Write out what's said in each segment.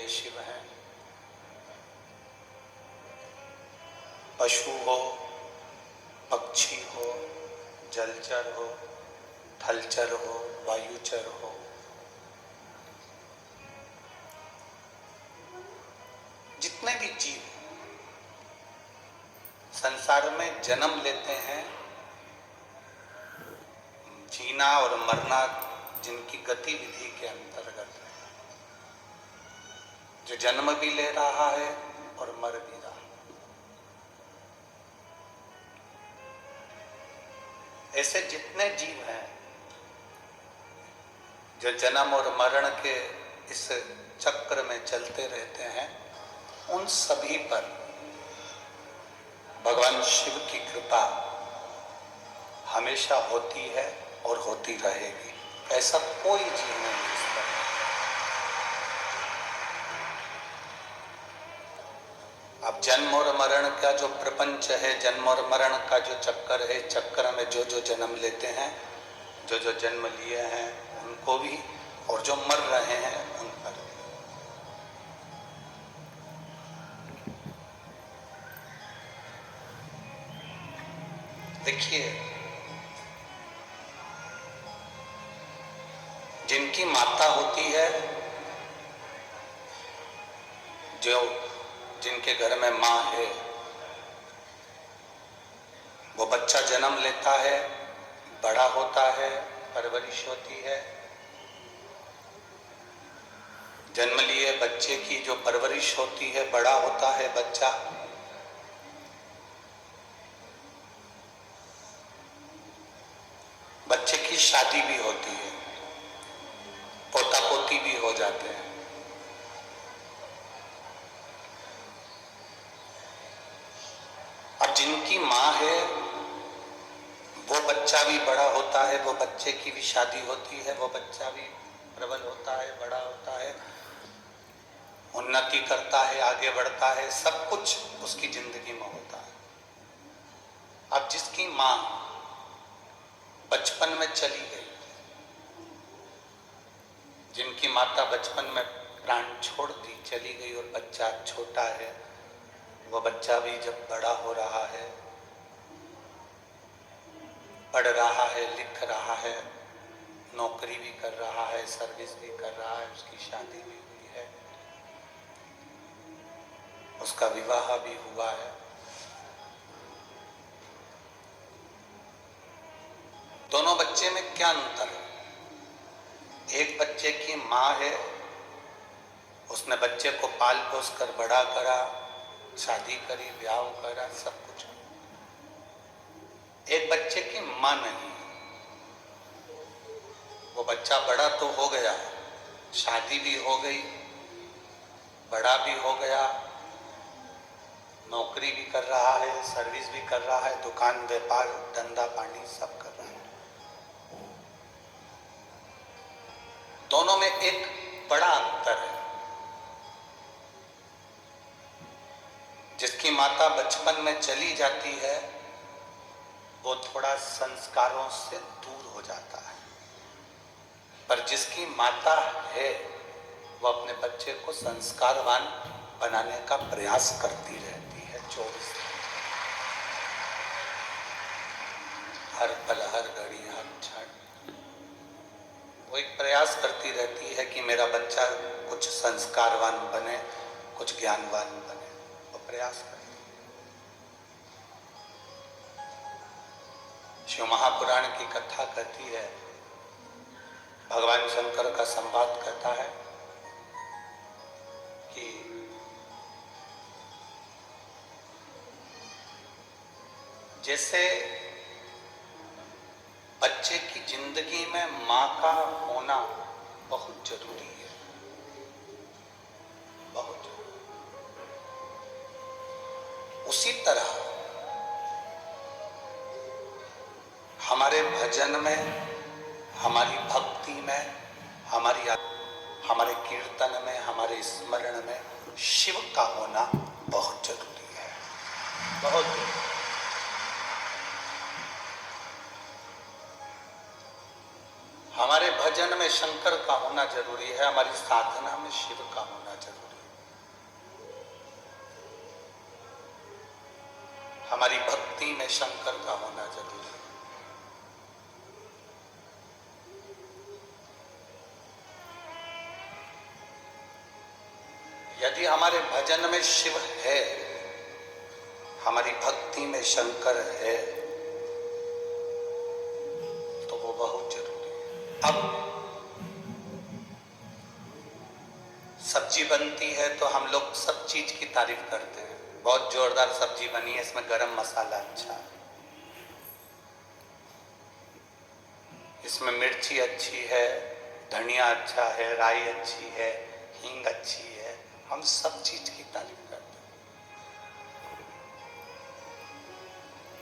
ये शिव हैं। पशु हो, पक्षी हो, जलचर हो, थलचर हो, वायुचर हो, जितने भी जीव संसार में जन्म लेते हैं, जीना और मरना जिनकी गतिविधि के अंतर्गत है, जो जन्म भी ले रहा है और मर भी रहा है। ऐसे जितने जीव हैं जो जन्म और मरण के इस चक्र में चलते रहते हैं, उन सभी पर भगवान शिव की कृपा हमेशा होती है और होती रहेगी। ऐसा कोई जीव नहीं इस पर। अब जन्म और मरण का जो प्रपंच है, जन्म और मरण का जो चक्कर है, चक्कर में जो जो जन्म लेते हैं, जो जो जन्म लिए हैं उनको भी, और जो मर रहे हैं उन पर भी। देखिए, जिनकी माता होती है, जो जिनके घर में माँ है, वो बच्चा जन्म लेता है, बड़ा होता है, परवरिश होती है। जन्म लिए बच्चे की जो परवरिश होती है, बड़ा होता है बच्चा, बच्चे की शादी भी होती है, पोता पोती भी हो जाते हैं। अब जिनकी माँ है, वो बच्चा भी बड़ा होता है, वो बच्चे की भी शादी होती है, वो बच्चा भी प्रबल होता है, बड़ा होता है, उन्नति करता है, आगे बढ़ता है, सब कुछ उसकी जिंदगी में होता है। अब जिसकी माँ बचपन में चली गई, जिनकी माता बचपन में प्राण छोड़ दी, चली गई, और बच्चा छोटा है, वो बच्चा भी जब बड़ा हो रहा है, पढ़ रहा है, लिख रहा है, नौकरी भी कर रहा है, सर्विस भी कर रहा है, उसकी शादी भी हुई है, उसका विवाह भी हुआ है। दोनों बच्चे में क्या अंतर है? एक बच्चे की माँ है, उसने बच्चे को पाल पोस कर बड़ा करा, शादी करी, ब्याह करा, सब कुछ। एक बच्चे की माँ नहीं, वो बच्चा बड़ा तो हो गया, शादी भी हो गई, बड़ा भी हो गया, नौकरी भी कर रहा है, सर्विस भी कर रहा है, दुकान व्यापार धंधा पानी सब कर रहा है। दोनों में एक बड़ा अंतर है। जिसकी माता बचपन में चली जाती है, वो थोड़ा संस्कारों से दूर हो जाता है, पर जिसकी माता है, वो अपने बच्चे को संस्कारवान बनाने का प्रयास करती रहती है 24 घंटे, हर पल, हर घड़ी, हर क्षण। वो एक प्रयास करती रहती है कि मेरा बच्चा कुछ संस्कारवान बने, कुछ ज्ञानवान बने, वो प्रयास करती है। शिव महापुराण की कथा कहती है, भगवान शंकर का संवाद कहता है कि जैसे बच्चे की जिंदगी में माँ का होना बहुत जरूरी है, बहुत जरूरी। उसी तरह हमारे भजन में, हमारी भक्ति में, हमारे कीर्तन में, हमारे स्मरण में शिव का होना बहुत जरूरी है, बहुत जरूरी। हमारे भजन में शंकर का होना जरूरी है, हमारी साधना में शिव का होना जरूरी है। हमारी भक्ति में शंकर का होना जरूरी है। यदि हमारे भजन में शिव है, हमारी भक्ति में शंकर है, तो वो बहुत जरूरी है। अब सब्जी बनती है तो हम लोग सब चीज की तारीफ करते हैं, बहुत जोरदार सब्जी बनी है, इसमें गरम मसाला अच्छा है, इसमें मिर्ची अच्छी है, धनिया अच्छा है, राई अच्छी है, हींग अच्छी है, हम सब चीज की तारीफ करते हैं।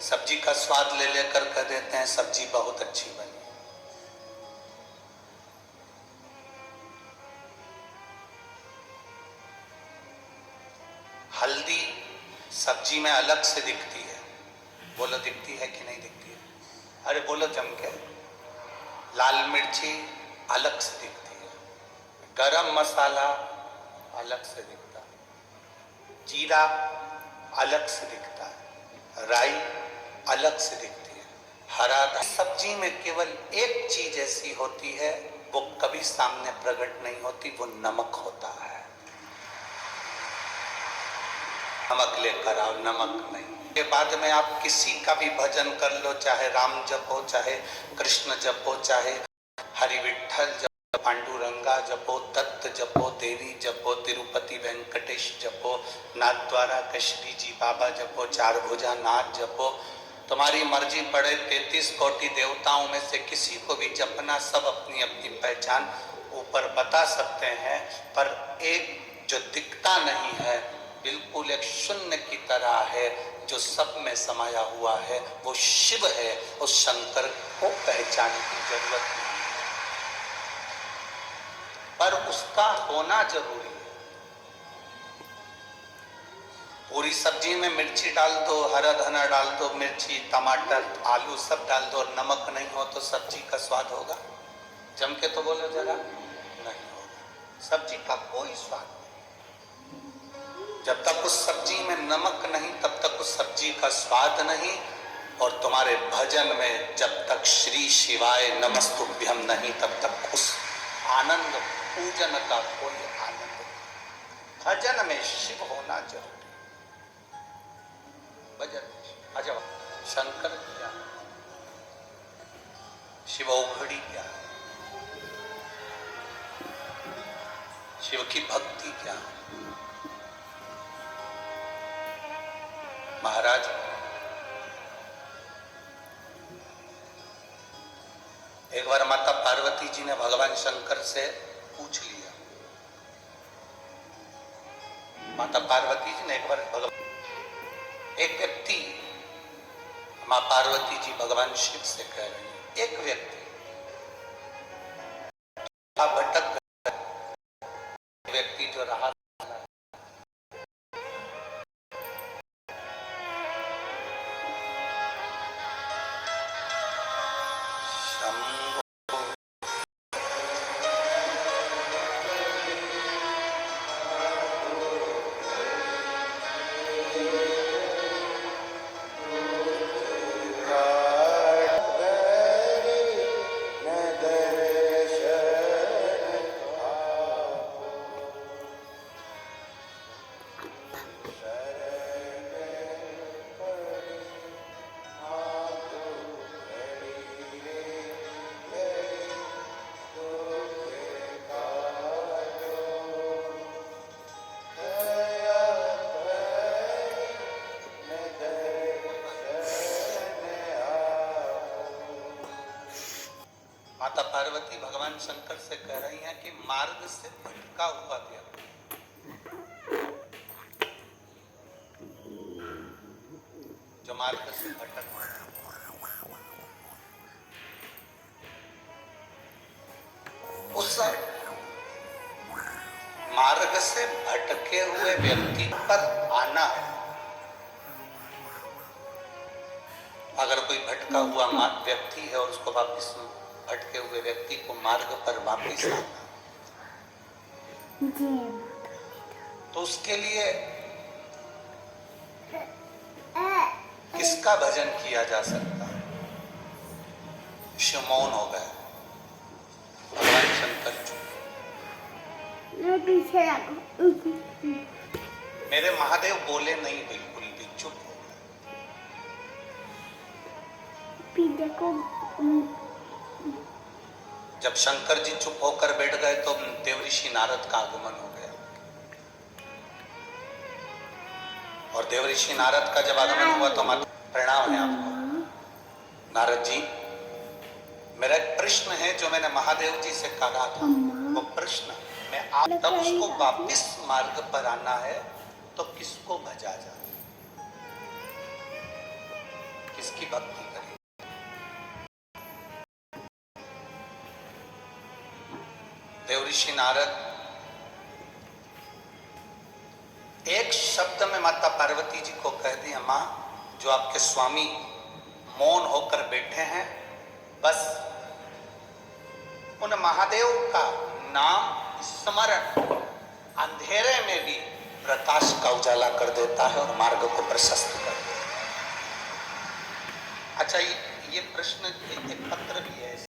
सब्जी का स्वाद ले लेकर कह देते हैं सब्जी बहुत अच्छी बनी। हल्दी सब्जी में अलग से दिखती है, बोलो दिखती है कि नहीं दिखती है? अरे बोलो जम के। लाल मिर्ची अलग से दिखती है, गरम मसाला अलग से दिखता है, जीरा अलग से दिखता है, राई अलग से दिखती है, हरा। सब्जी में केवल एक चीज ऐसी होती है, वो कभी सामने प्रकट नहीं होती, वो नमक होता है। नमक लेकर आओ, नमक नहीं। के बाद में आप किसी का भी भजन कर लो, चाहे राम जपो, चाहे कृष्ण जपो, चाहे हरि विठ्ठल जपो, पांडुरंगा जपो, दत्त जपो, देवी जपो, तिरुपति वेंकटेश जपो, नाथ द्वारा कश्यपी जी बाबा जपो, चार भुजा नाथ जपो, तुम्हारी मर्जी पड़े। 33 कोटि देवताओं में से किसी को भी जपना, सब अपनी अपनी पहचान ऊपर बता सकते हैं, पर एक जो दिखता नहीं है, बिल्कुल एक शून्य की तरह है, जो सब में समाया हुआ है, वो शिव है। उस शंकर को पहचान की जरूरत नहीं है, पर उसका होना जरूरी है। पूरी सब्जी में मिर्ची डाल दो, हरा धना डाल दो, मिर्ची टमाटर आलू सब डाल दो, और नमक नहीं हो तो सब्जी का स्वाद होगा? जम के तो बोलो जरा, नहीं होगा। सब्जी का कोई स्वाद नहीं। जब तक उस सब्जी में नमक नहीं, तब तक उस सब्जी का स्वाद नहीं। और तुम्हारे भजन में जब तक श्री शिवाय नमस्तुभ्यम नहीं, तब तक उस आनंद पूजन का कोई आनंद नहीं। भजन में शिव होना जरूरी। भजन अजब शंकर क्या, शिवौघड़ी क्या, शिव की भक्ति क्या। महाराज एक बार माता पार्वती जी ने भगवान शंकर से पूछ लिया। माता पार्वती जी ने एक बार एक व्यक्ति, मां पार्वती जी भगवान शिव से कह रही है, एक व्यक्ति भटक गया, व्यक्ति जो रहा माता पार्वती भगवान शंकर से कह रही हैं कि मार्ग से भटका हुआ व्यक्ति, जो मार्ग से भटक उस मार्ग से भटके हुए व्यक्ति पर आना है। अगर कोई भटका हुआ व्यक्ति है और उसको वापिस, भटके हुए व्यक्ति को मार्ग पर वापिस आना, तो उसके लिए किसका भजन किया जा सकता है? शिव मौन हो गए, भगवान शंकर चुप। मेरे महादेव बोले नहीं, बिल्कुल भी चुप हो गए। जब शंकर जी चुप होकर बैठ गए तो देवऋषि नारद का आगमन हो गया। और देवऋषि नारद का जब आगमन हुआ तो माता प्रणाम है आपको। नारद जी, मेरा एक प्रश्न है जो मैंने महादेव जी से कहा था, वो प्रश्न मैं आप तब उसको वापिस मार्ग पर आना है तो किसको भजा जाए, किसकी भक्ति करें? देवऋषि नारद एक शब्द में माता पार्वती जी को कह दिया, मां जो आपके स्वामी मौन होकर बैठे हैं, बस उन महादेव का नाम स्मरण अंधेरे में भी प्रकाश का उजाला कर देता है और मार्ग को प्रशस्त कर देता है। अच्छा, ये प्रश्न एक पत्र भी है।